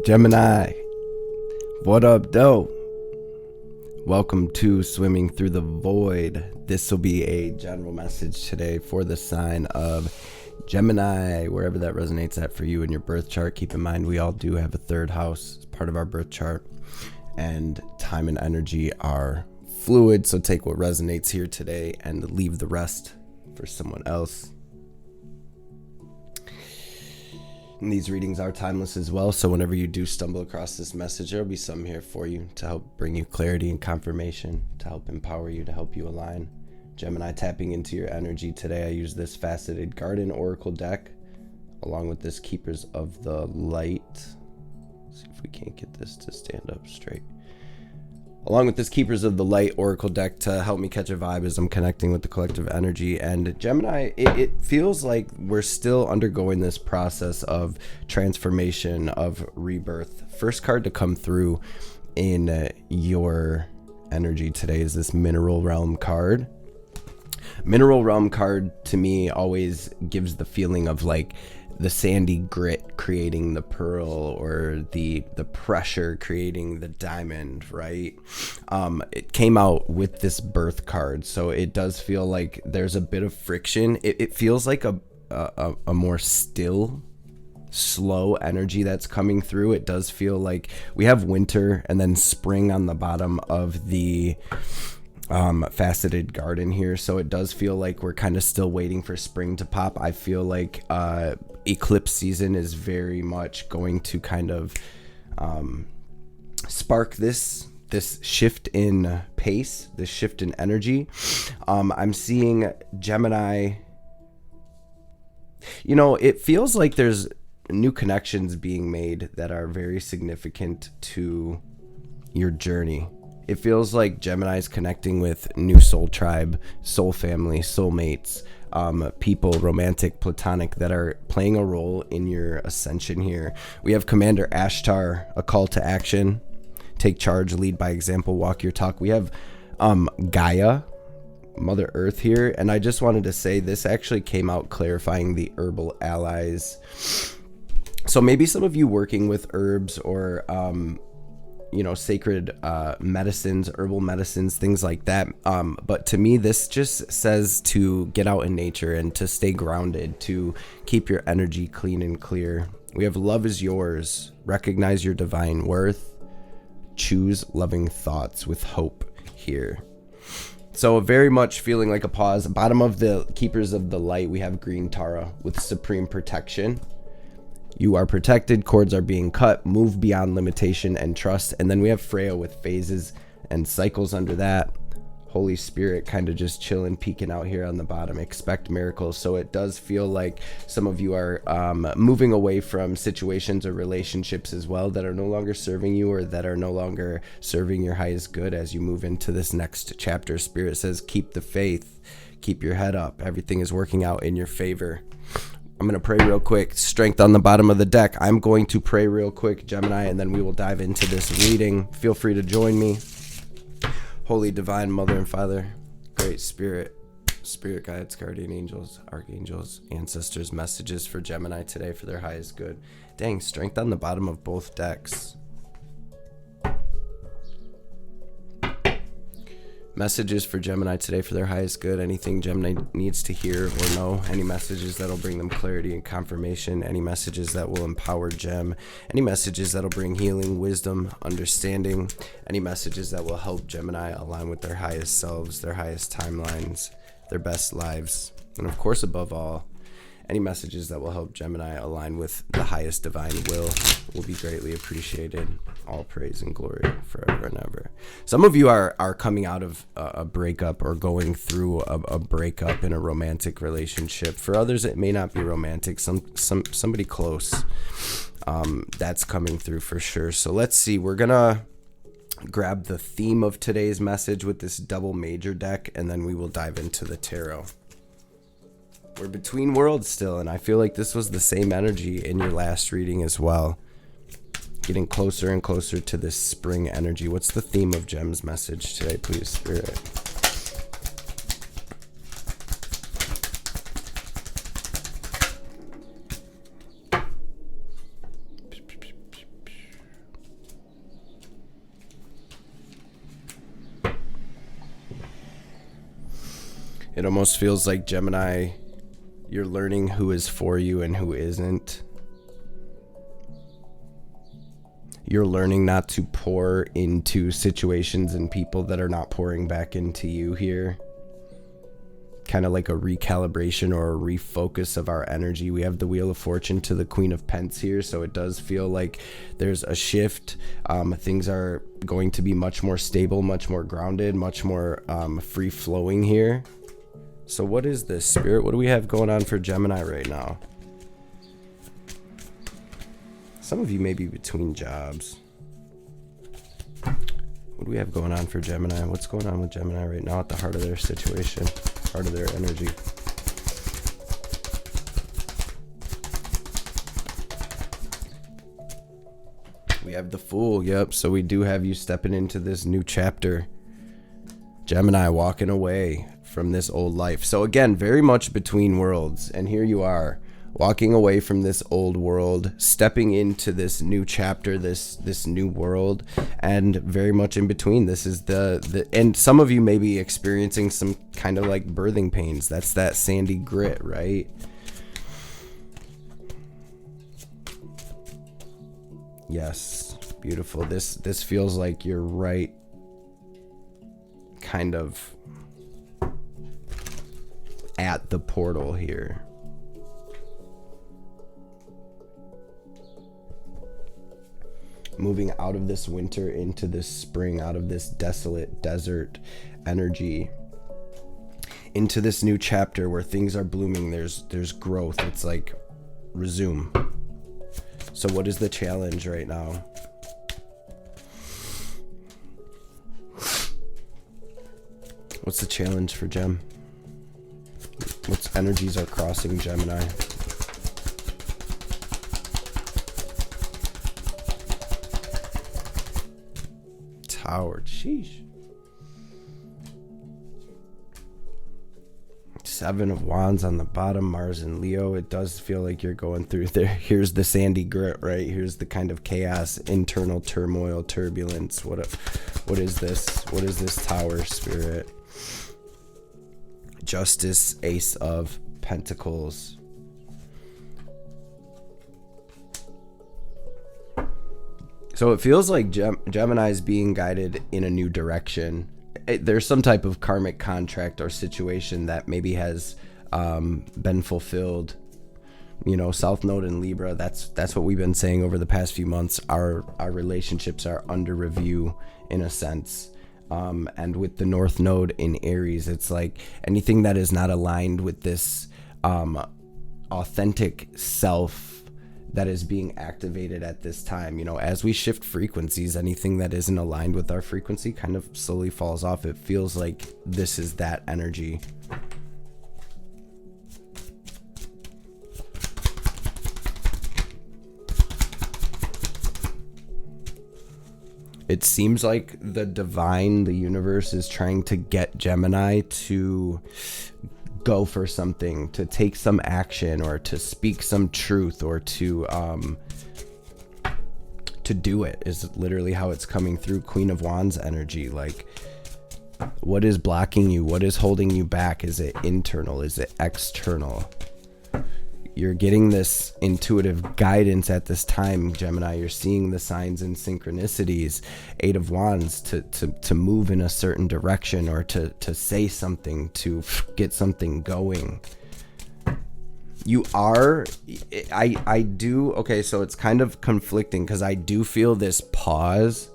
Gemini, what up, though? Welcome to Swimming Through the Void. This will be a general message today for the sign of Gemini, wherever that resonates at for you in your birth chart. Keep in mind, we all do have a third house as part of our birth chart, and time and energy are fluid. So take what resonates here today and leave the rest for someone else. And these readings are timeless as well, so whenever you do stumble across this message, there'll be some here for you to help bring you clarity and confirmation, to help empower you, to help you align. Gemini, tapping into your energy today, I use this Faceted Garden Oracle deck, along with this Keepers of the Light. Let's see if we can't get this to stand up straight. Along with this Keepers of the Light Oracle deck to help me catch a vibe as I'm connecting with the collective energy. And Gemini, it feels like we're still undergoing this process of transformation, of rebirth. First card to come through in your energy today is this Mineral Realm card. Mineral Realm card to me always gives the feeling of like the sandy grit creating the pearl, or the pressure creating the diamond, right? It came out with this birth card, so it does feel like there's a bit of friction. It feels like a more still, slow energy that's coming through. It does feel like we have winter and then spring on the bottom of the faceted garden here, so it does feel like we're kind of still waiting for spring to pop. I feel like eclipse season is very much going to kind of spark this shift in pace, this shift in energy. I'm seeing Gemini, it feels like there's new connections being made that are very significant to your journey. It feels like Gemini is connecting with new soul tribe, soul family, soulmates, people, romantic, platonic, that are playing a role in your ascension here. We have Commander Ashtar, a call to action, take charge, lead by example, walk your talk. We have Gaia, Mother Earth here, and I just wanted to say this actually came out clarifying the herbal allies. So maybe some of you working with herbs or sacred medicines, herbal medicines, things like that. But to me, this just says to get out in nature and to stay grounded, to keep your energy clean and clear. We have love is yours. Recognize your divine worth. Choose loving thoughts with hope here. So very much feeling like a pause. Bottom of the Keepers of the Light, we have Green Tara with supreme protection. You are protected, cords are being cut, move beyond limitation and trust. And then we have Freya with phases and cycles under that. Holy Spirit kind of just chilling, peeking out here on the bottom. Expect miracles. So it does feel like some of you are moving away from situations or relationships as well that are no longer serving you, or that are no longer serving your highest good as you move into this next chapter. Spirit says, keep the faith, keep your head up. Everything is working out in your favor. I'm going to pray real quick. Strength on the bottom of the deck. I'm going to pray real quick, Gemini, and then we will dive into this reading. Feel free to join me. Holy Divine Mother and Father, Great Spirit, Spirit Guides, Guardian Angels, Archangels, Ancestors, messages for Gemini today for their highest good. Dang, strength on the bottom of both decks. Messages for Gemini today for their highest good. Anything Gemini needs to hear or know. Any messages that'll bring them clarity and confirmation. Any messages that will empower Gem. Any messages that'll bring healing, wisdom, understanding. Any messages that will help Gemini align with their highest selves, their highest timelines, their best lives. And of course, above all, any messages that will help Gemini align with the highest divine will be greatly appreciated. All praise and glory forever and ever. Some of you are coming out of a breakup or going through a breakup in a romantic relationship. For others, it may not be romantic. Somebody close that's coming through for sure. So let's see. We're gonna grab the theme of today's message with this double major deck, and then we will dive into the tarot. We're between worlds still, and I feel like this was the same energy in your last reading as well. Getting closer and closer to this spring energy. What's the theme of Gem's message today, please, Spirit? It almost feels like, Gemini, you're learning who is for you and who isn't. You're learning not to pour into situations and people that are not pouring back into you here. Kind of like a recalibration or a refocus of our energy. We have the Wheel of Fortune to the Queen of Pentacles here, so it does feel like there's a shift. Things are going to be much more stable, much more grounded, much more free-flowing here. So what is this, Spirit? What do we have going on for Gemini right now? Some of you may be between jobs. What do we have going on for Gemini? What's going on with Gemini right now at the heart of their situation, heart of their energy? We have the Fool. Yep. So we do have you stepping into this new chapter. Gemini, walking away from this old life. So again, very much between worlds. And here you are, walking away from this old world, stepping into this new chapter, this new world, and very much in between. This is the and some of you may be experiencing some kind of like birthing pains. That's that sandy grit, right? Yes, beautiful. This feels like you're right kind of at the portal here. Moving out of this winter into this spring, out of this desolate desert energy into this new chapter where things are blooming. There's growth. It's like resume. So what is the challenge right now? What's the challenge for Gem? What energies are crossing Gemini? Tower, sheesh. Seven of Wands on the bottom, Mars and Leo. It does feel like you're going through there. Here's the sandy grit, right? Here's the kind of chaos, internal turmoil, turbulence. What is this? What is this Tower, Spirit? Justice, Ace of Pentacles. So it feels like Gemini is being guided in a new direction. There's some type of karmic contract or situation that maybe has been fulfilled. You know, South Node in Libra, that's what we've been saying over the past few months. Our relationships are under review in a sense. And with the North Node in Aries, it's like anything that is not aligned with this authentic self that is being activated at this time. You know, as we shift frequencies, anything that isn't aligned with our frequency kind of slowly falls off. It feels like this is that energy. It seems like the divine, the universe, is trying to get Gemini to go for something, to take some action, or to speak some truth, or to do it, is literally how it's coming through. Queen of Wands energy. Like, what is blocking you? What is holding you back? Is it internal? Is it external? You're getting this intuitive guidance at this time, Gemini. You're seeing the signs and synchronicities. Eight of Wands to move in a certain direction, or to say something, to get something going. You are, I do, okay, so it's kind of conflicting because I do feel this pause,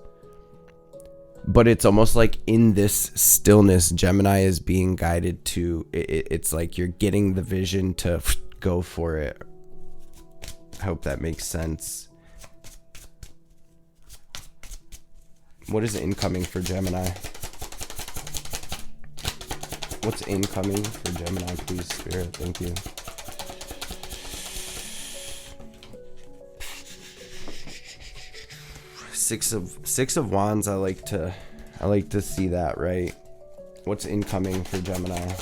but it's almost like in this stillness, Gemini is being guided to, it's like you're getting the vision to go for it. I hope that makes sense. What is incoming for Gemini? What's incoming for Gemini, please, Spirit? Thank you. Six of Wands. I like to see that, right? What's incoming for Gemini?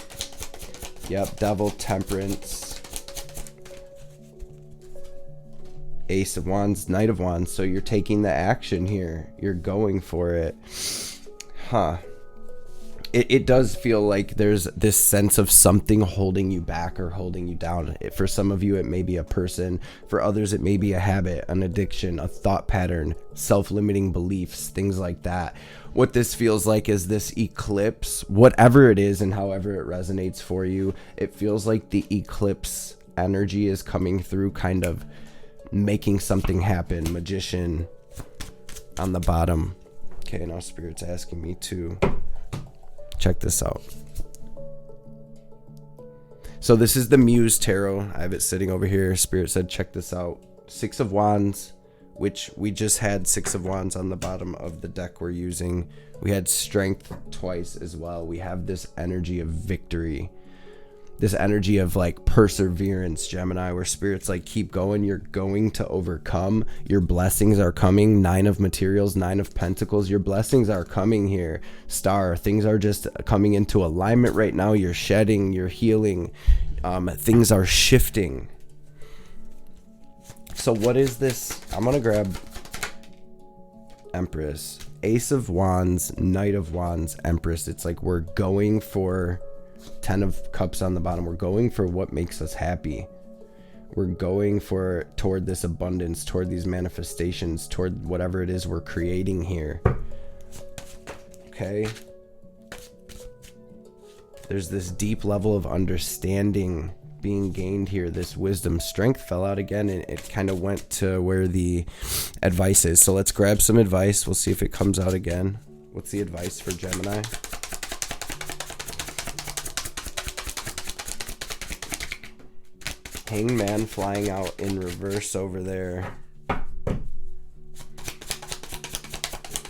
Yep, Devil, Temperance, Ace of Wands, Knight of Wands. So you're taking the action here. You're going for it. Huh. it does feel like there's this sense of something holding you back or holding you down. For some of you, it may be a person. For others, it may be a habit, an addiction, a thought pattern, self-limiting beliefs, things like that. What this feels like is this eclipse, whatever it is and however it resonates for you, it feels like the eclipse energy is coming through, kind of making something happen. Magician on the bottom. Okay, now Spirit's asking me to check this out. So this is the Muse Tarot. I have it sitting over here. Spirit said, check this out. 6 of Wands, which we just had 6 of Wands on the bottom of the deck we're using. We had Strength twice as well. We have this energy of victory. This energy of like perseverance, Gemini, where Spirit's like, keep going. You're going to overcome. Your blessings are coming. 9 of Materials, 9 of Pentacles. Your blessings are coming here. Star, things are just coming into alignment right now. You're shedding, you're healing. Things are shifting. So what is this? I'm going to grab Empress, Ace of Wands, Knight of Wands, Empress. It's like we're going for 10 of Cups on the bottom. We're going for what makes us happy. We're going toward this abundance, toward these manifestations, toward whatever it is we're creating here. Okay. There's this deep level of understanding being gained here. This wisdom. Strength fell out again, and it kind of went to where the advice is. So let's grab some advice. We'll see if it comes out again. What's the advice for Gemini? Hangman flying out in reverse over there.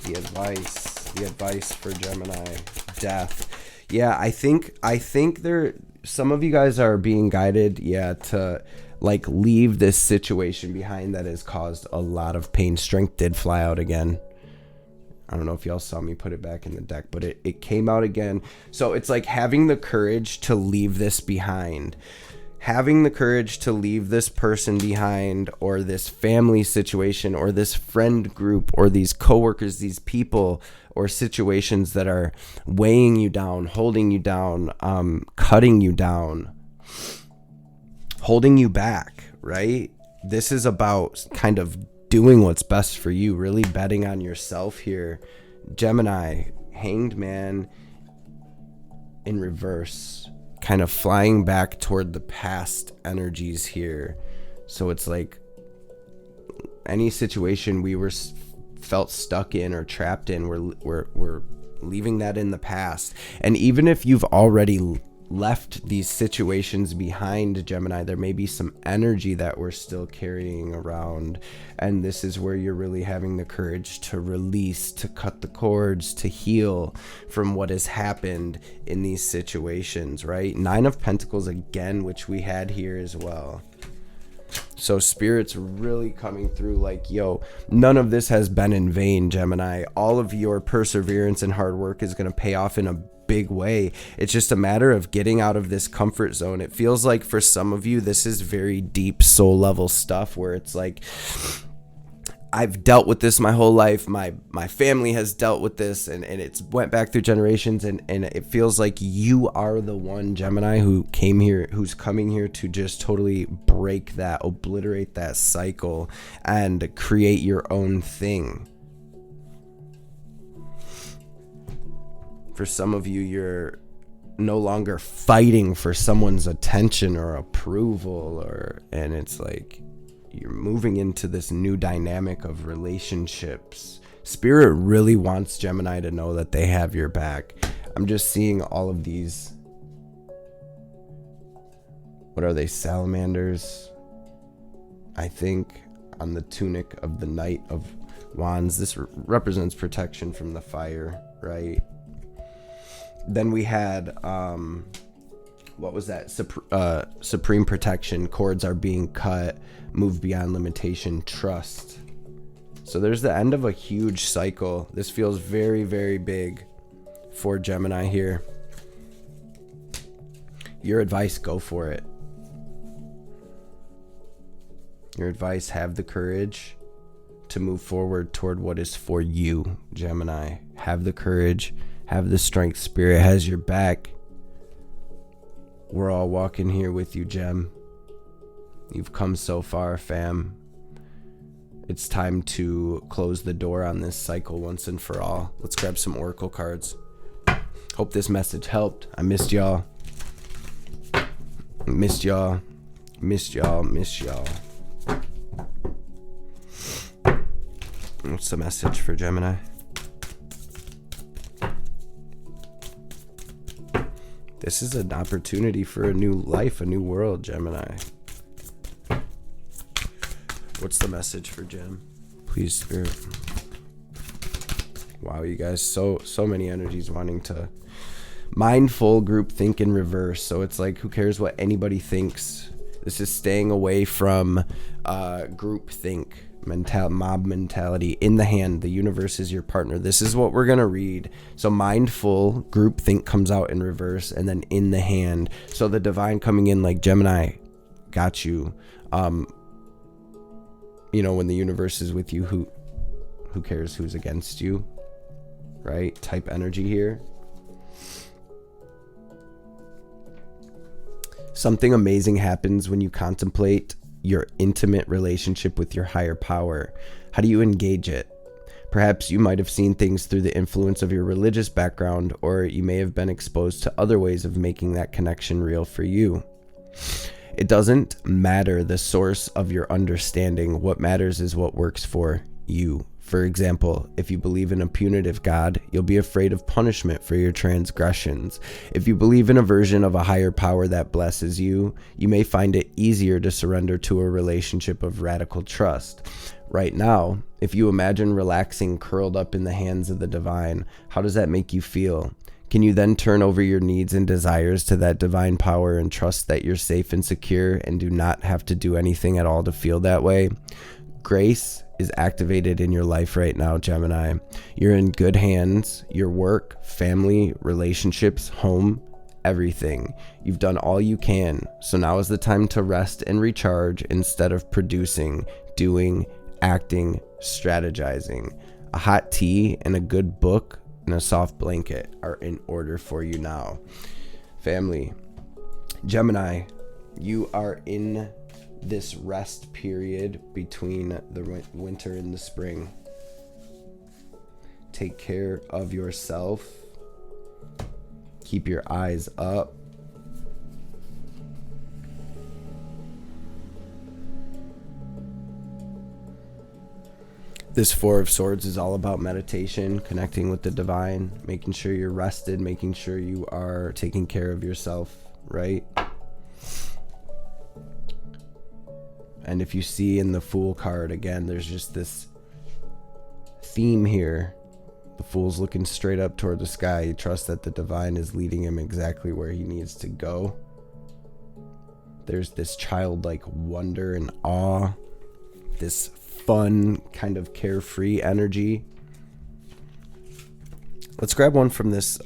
The advice for Gemini. Death. Yeah, I think there, some of you guys are being guided, to like leave this situation behind that has caused a lot of pain. Strength did fly out again. I don't know if y'all saw me put it back in the deck, but it came out again. So it's like having the courage to leave this behind. Having the courage to leave this person behind, or this family situation, or this friend group, or these coworkers, these people or situations that are weighing you down, holding you down, cutting you down, holding you back, right? This is about kind of doing what's best for you, really betting on yourself here. Gemini, Hanged Man in reverse, kind of flying back toward the past energies here. So it's like any situation we felt stuck in or trapped in, we're leaving that in the past. And even if you've already left these situations behind, Gemini, there may be some energy that we're still carrying around, and this is where you're really having the courage to release, to cut the cords, to heal from what has happened in these situations, right? 9 of Pentacles again, which we had here as well. So Spirit's really coming through like, yo, none of this has been in vain, Gemini. All of your perseverance and hard work is going to pay off in a big way. It's just a matter of getting out of this comfort zone. It feels like for some of you, this is very deep soul level stuff where it's like, I've dealt with this my whole life. My family has dealt with this, and it's went back through generations, and it feels like you are the one, Gemini, who's coming here to just totally break that, obliterate that cycle, and create your own thing. For some of you, you're no longer fighting for someone's attention or approval, and it's like you're moving into this new dynamic of relationships. Spirit really wants Gemini to know that they have your back. I'm just seeing all of these. What are they? Salamanders, I think, on the tunic of the Knight of Wands. This represents protection from the fire, right? Then we had, what was that? Supreme protection. Cords are being cut. Move beyond limitation. Trust. So there's the end of a huge cycle. This feels very, very big for Gemini here. Your advice, go for it. Your advice, have the courage to move forward toward what is for you, Gemini. Have the courage Have the strength. Spirit has your back. We're all walking here with you, Gem. You've come so far, fam. It's time to close the door on this cycle once and for all. Let's grab some oracle cards. Hope this message helped. I missed y'all. Missed y'all. Missed y'all. Missed y'all. What's the message for Gemini? This is an opportunity for a new life, a new world, Gemini. What's the message for Gem? Please, Spirit. Wow, you guys, so many energies wanting to mindful group think in reverse. So it's like, who cares what anybody thinks? This is staying away from group think, mob mentality. In the hand, the universe is your partner. This is what we're going to read. So mindful group think comes out in reverse, and then in the hand. So the divine coming in like, Gemini, got you. You know, when the universe is with you, who cares who's against you, right? Type energy here. Something amazing happens when you contemplate your intimate relationship with your higher power. How do you engage it? Perhaps you might have seen things through the influence of your religious background, or you may have been exposed to other ways of making that connection real for you. It doesn't matter the source of your understanding. What matters is what works for you. For example, if you believe in a punitive God, you'll be afraid of punishment for your transgressions. If you believe in a version of a higher power that blesses you, you may find it easier to surrender to a relationship of radical trust. Right now, if you imagine relaxing curled up in the hands of the divine, how does that make you feel? Can you then turn over your needs and desires to that divine power and trust that you're safe and secure and do not have to do anything at all to feel that way? Grace is activated in your life right now, Gemini. You're in good hands. Your work, family, relationships, home, everything. You've done all you can. So now is the time to rest and recharge instead of producing, doing, acting, strategizing. A hot tea and a good book and a soft blanket are in order for you now. Family, Gemini, you are in this rest period between the winter and the spring. Take care of yourself. Keep your eyes up. This Four of Swords is all about meditation, connecting with the divine, making sure you're rested, making sure you are taking care of yourself, right? And if you see in the Fool card, again, there's just this theme here. The Fool's looking straight up toward the sky. You trust that the divine is leading him exactly where he needs to go. There's this childlike wonder and awe, this fun, kind of carefree energy. Let's grab one from this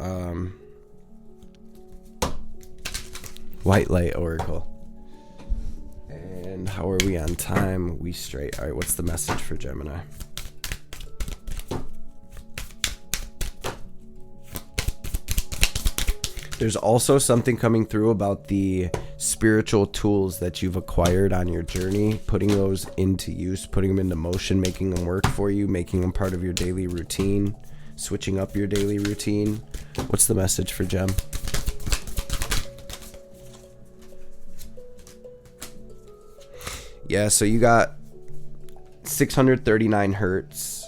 White Light Oracle. And how are we on time? We straight. All right, what's the message for Gemini? There's also something coming through about the spiritual tools that you've acquired on your journey, putting those into use, putting them into motion, making them work for you, making them part of your daily routine, switching up your daily routine. What's the message for Gem? Yeah, so you got 639 hertz.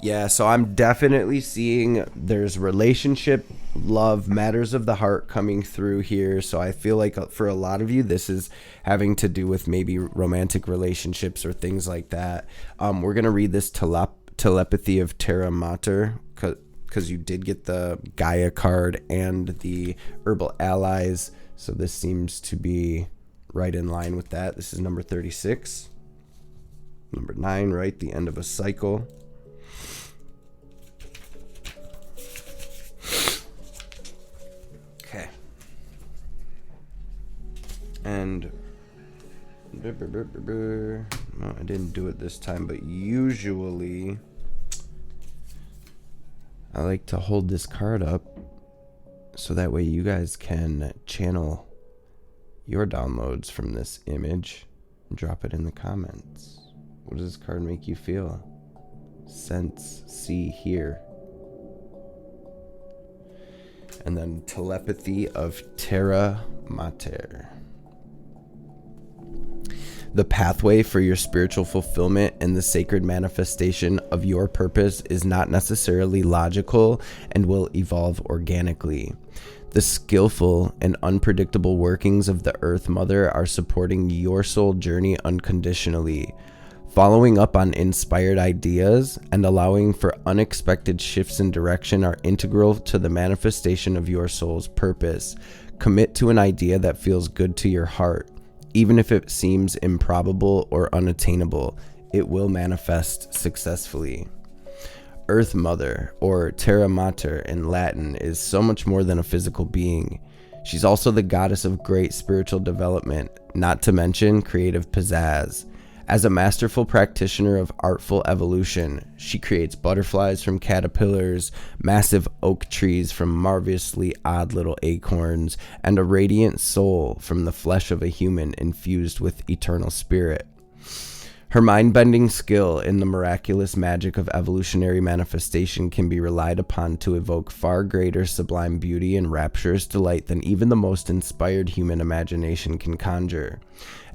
Yeah, so I'm definitely seeing there's relationship, love, matters of the heart coming through here. So I feel like for a lot of you, this is having to do with maybe romantic relationships or things like that. We're going to read this telepathy of Terra Mater because you did get the Gaia card and the Herbal Allies. So this seems to be right in line with that. This is number 36. Number 9, right? The end of a cycle. Okay. And no, I didn't do it this time, but usually I like to hold this card up so that way you guys can channel your downloads from this image and drop it in the comments. What does this card make you feel? Sense, see, hear. And then telepathy of Terra Mater. The pathway for your spiritual fulfillment and the sacred manifestation of your purpose is not necessarily logical and will evolve organically. The skillful and unpredictable workings of the Earth Mother are supporting your soul journey unconditionally. Following up on inspired ideas and allowing for unexpected shifts in direction are integral to the manifestation of your soul's purpose. Commit to an idea that feels good to your heart. Even if it seems improbable or unattainable, it will manifest successfully. Earth Mother, or Terra Mater in Latin, is so much more than a physical being. She's also the goddess of great spiritual development, not to mention creative pizzazz. As a masterful practitioner of artful evolution, she creates butterflies from caterpillars, massive oak trees from marvelously odd little acorns, and a radiant soul from the flesh of a human infused with eternal spirit. Her mind-bending skill in the miraculous magic of evolutionary manifestation can be relied upon to evoke far greater sublime beauty and rapturous delight than even the most inspired human imagination can conjure.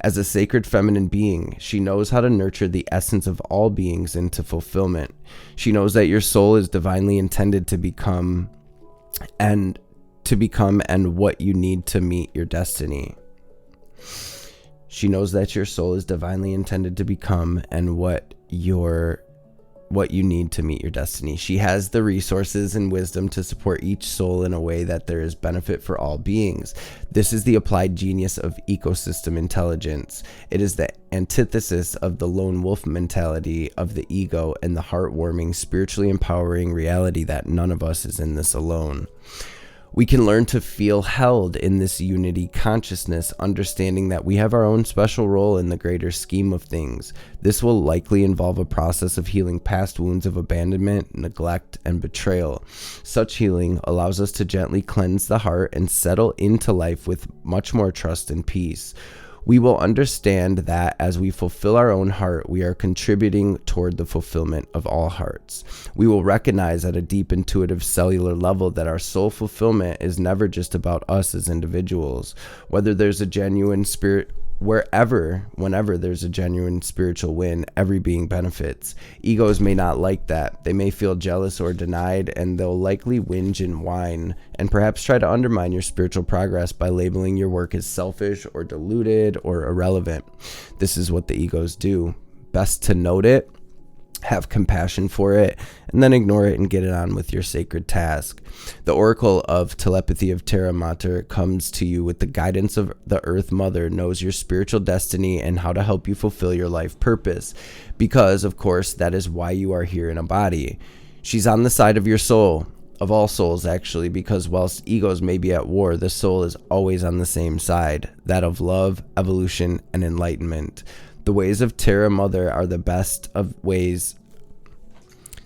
As a sacred feminine being, she knows how to nurture the essence of all beings into fulfillment. She knows that your soul is divinely intended to become and what you need to meet your destiny. She knows that your soul is divinely intended to become and what you need to meet your destiny. She has the resources and wisdom to support each soul in a way that there is benefit for all beings. This is the applied genius of ecosystem intelligence. It is the antithesis of the lone wolf mentality of the ego and the heartwarming, spiritually empowering reality that none of us is in this alone. We can learn to feel held in this unity consciousness, understanding that we have our own special role in the greater scheme of things. This will likely involve a process of healing past wounds of abandonment, neglect, and betrayal. Such healing allows us to gently cleanse the heart and settle into life with much more trust and peace. We will understand that as we fulfill our own heart, we are contributing toward the fulfillment of all hearts. We will recognize at a deep intuitive cellular level that our soul fulfillment is never just about us as individuals. Whenever there's a genuine spiritual win, every being benefits. Egos may not like that. They may feel jealous or denied, and they'll likely whinge and whine, and perhaps try to undermine your spiritual progress by labeling your work as selfish or deluded or irrelevant. This is what the egos do. Best to note it, have compassion for it, and then ignore it and get it on with your sacred task. The oracle of telepathy of Terra Mater comes to you with the guidance of the Earth Mother, knows your spiritual destiny and how to help you fulfill your life purpose. Because, of course, that is why you are here in a body. She's on the side of your soul, of all souls actually, because whilst egos may be at war, the soul is always on the same side, that of love, evolution, and enlightenment. The ways of Terra Mother are the best of ways.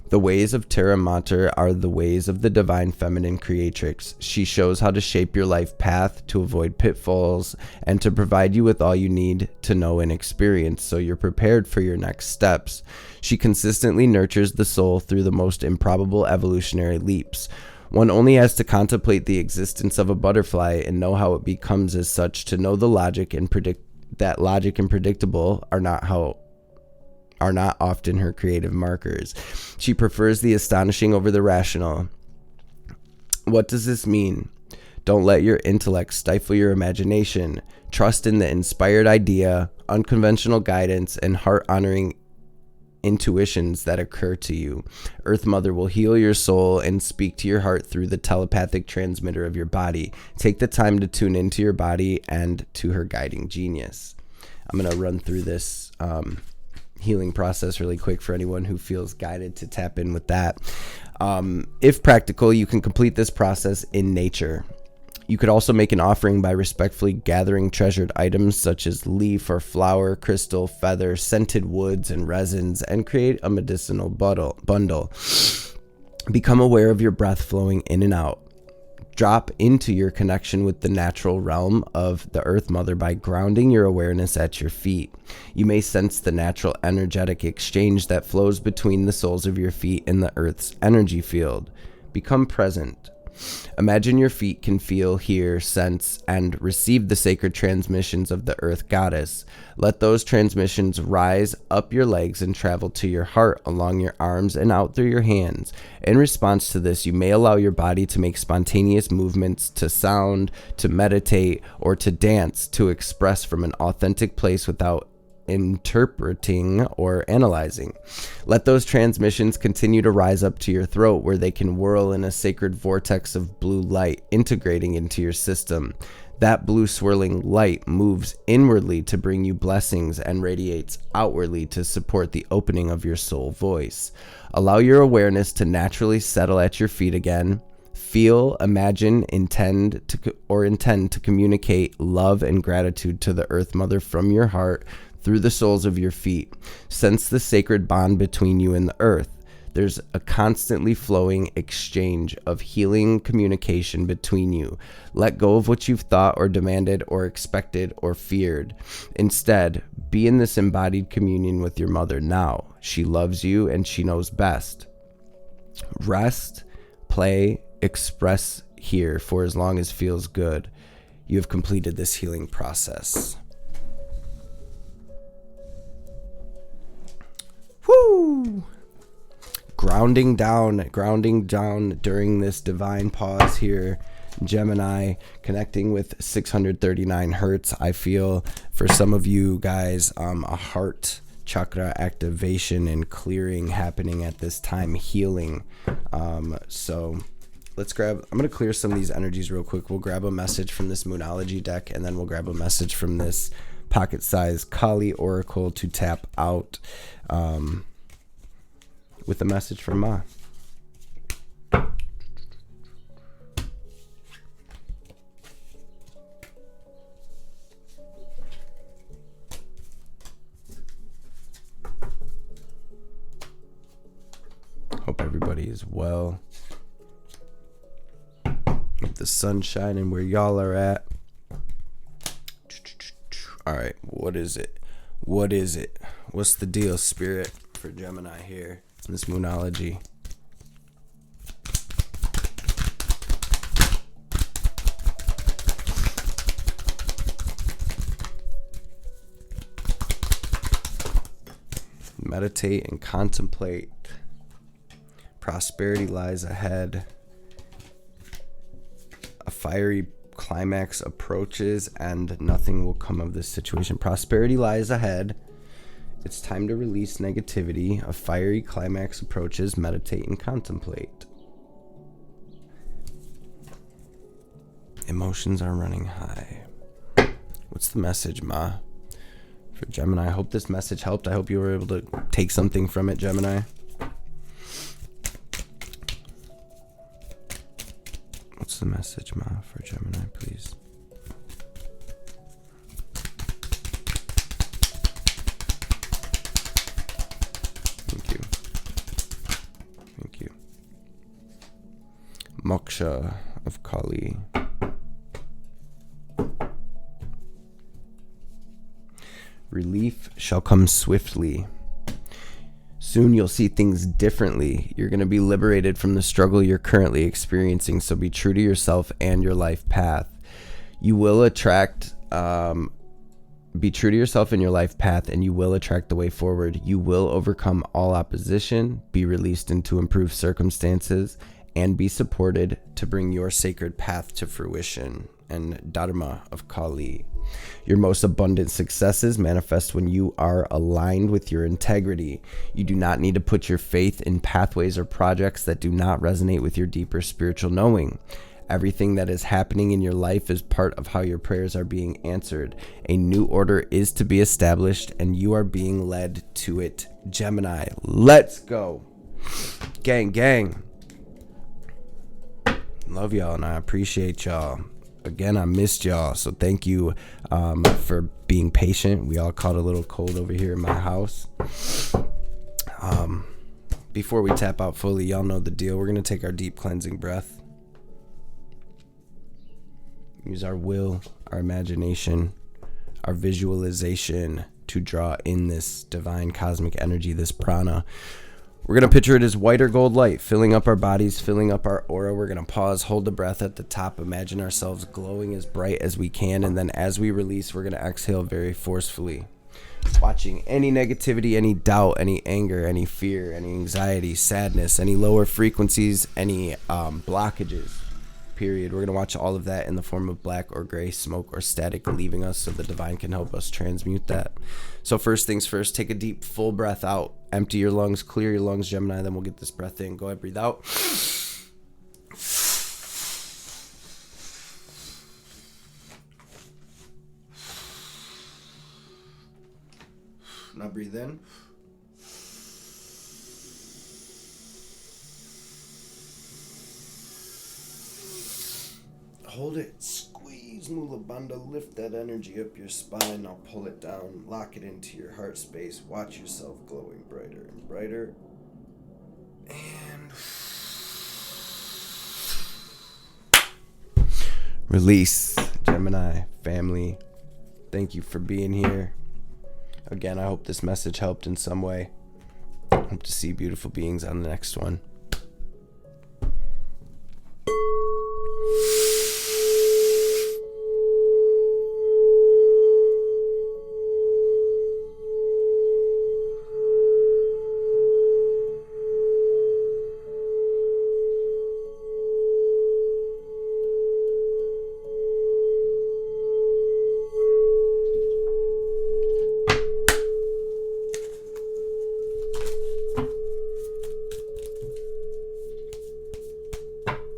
The ways of Terra Mater are the ways of the divine feminine creatrix. She shows how to shape your life path, to avoid pitfalls, and to provide you with all you need to know and experience so you're prepared for your next steps. She consistently nurtures the soul through the most improbable evolutionary leaps. One only has to contemplate the existence of a butterfly and know how it becomes as such to know the logic and that logic and predictable are not often her creative markers. She prefers the astonishing over the rational. What does this mean? Don't let your intellect stifle your imagination. Trust in the inspired idea, unconventional guidance, and heart-honoring intuitions that occur to you. Earth Mother will heal your soul and speak to your heart through the telepathic transmitter of your body. Take the time to tune into your body and to her guiding genius. I'm going to run through this healing process really quick for anyone who feels guided to tap in with that. If practical, you can complete this process in nature. You could also make an offering by respectfully gathering treasured items such as leaf or flower, crystal, feather, scented woods, and resins, and create a medicinal bundle. Become aware of your breath flowing in and out. Drop into your connection with the natural realm of the Earth Mother by grounding your awareness at your feet. You may sense the natural energetic exchange that flows between the soles of your feet and the Earth's energy field. Become present. Imagine your feet can feel, hear, sense, and receive the sacred transmissions of the Earth Goddess. Let those transmissions rise up your legs and travel to your heart, along your arms, and out through your hands. In response to this, you may allow your body to make spontaneous movements, to sound, to meditate, or to dance, to express from an authentic place without interpreting or analyzing. Let those transmissions continue to rise up to your throat, where they can whirl in a sacred vortex of blue light, integrating into your system. That blue swirling light moves inwardly to bring you blessings and radiates outwardly to support the opening of your soul voice. Allow your awareness to naturally settle at your feet again. Feel, imagine, intend to communicate love and gratitude to the Earth Mother from your heart through the soles of your feet. Sense the sacred bond between you and the earth. There's a constantly flowing exchange of healing communication between you. Let go of what you've thought or demanded or expected or feared. Instead, be in this embodied communion with your mother now. She loves you and she knows best. Rest, play, express here for as long as feels good. You have completed this healing process. Woo! Grounding down during this divine pause here. Gemini, connecting with 639 hertz. I feel for some of you guys, a heart chakra activation and clearing happening at this time, healing. So I'm going to clear some of these energies real quick. We'll grab a message from this Moonology deck, and then we'll grab a message from this pocket-sized Kali Oracle to tap out with a message from Ma. Hope everybody is well. Hope the sun's shining where y'all are at. All right, what is it? What's the deal, Spirit, for Gemini here in this Moonology? Meditate and contemplate. Prosperity lies ahead. A fiery climax approaches and nothing will come of this situation. Prosperity lies ahead. It's time to release negativity. A fiery climax approaches. Meditate and contemplate. Emotions are running high. What's the message, Ma, for Gemini? I hope this message helped. I hope you were able to take something from it, Gemini. What's the message, Ma, for Gemini, please? Thank you. Moksha of Kali. Relief shall come swiftly. Soon you'll see things differently. You're going to be liberated from the struggle you're currently experiencing, so be true to yourself and your life path. You will attract, be true to yourself and your life path, and you will attract the way forward. You will overcome all opposition, be released into improved circumstances, and be supported to bring your sacred path to fruition. And Dharma of Kali. Your most abundant successes manifest when you are aligned with your integrity. You do not need to put your faith in pathways or projects that do not resonate with your deeper spiritual knowing. Everything that is happening in your life is part of how your prayers are being answered. A new order is to be established, and you are being led to it. Gemini, let's go. Gang. Love y'all, and I appreciate y'all. Again, I missed y'all, so thank you for being patient. We all caught a little cold over here in my house. before we tap out fully, y'all know the deal. We're going to take our deep cleansing breath. Use our will, our imagination, our visualization to draw in this divine cosmic energy, this prana. We're going to picture it as white or gold light, filling up our bodies, filling up our aura. We're going to pause, hold the breath at the top, imagine ourselves glowing as bright as we can, and then as we release, we're going to exhale very forcefully. Watching any negativity, any doubt, any anger, any fear, any anxiety, sadness, any lower frequencies, any blockages. Period. We're going to watch all of that in the form of black or gray smoke or static leaving us so the divine can help us transmute that. So first things first, take a deep full breath out. Empty your lungs, clear your lungs, Gemini, then we'll get this breath in. Go ahead, breathe out. Now breathe in. Hold it, squeeze, Mula Bandha, lift that energy up your spine. Now pull it down, lock it into your heart space. Watch yourself glowing brighter and brighter. And release. Gemini family, thank you for being here. Again, I hope this message helped in some way. Hope to see beautiful beings on the next one.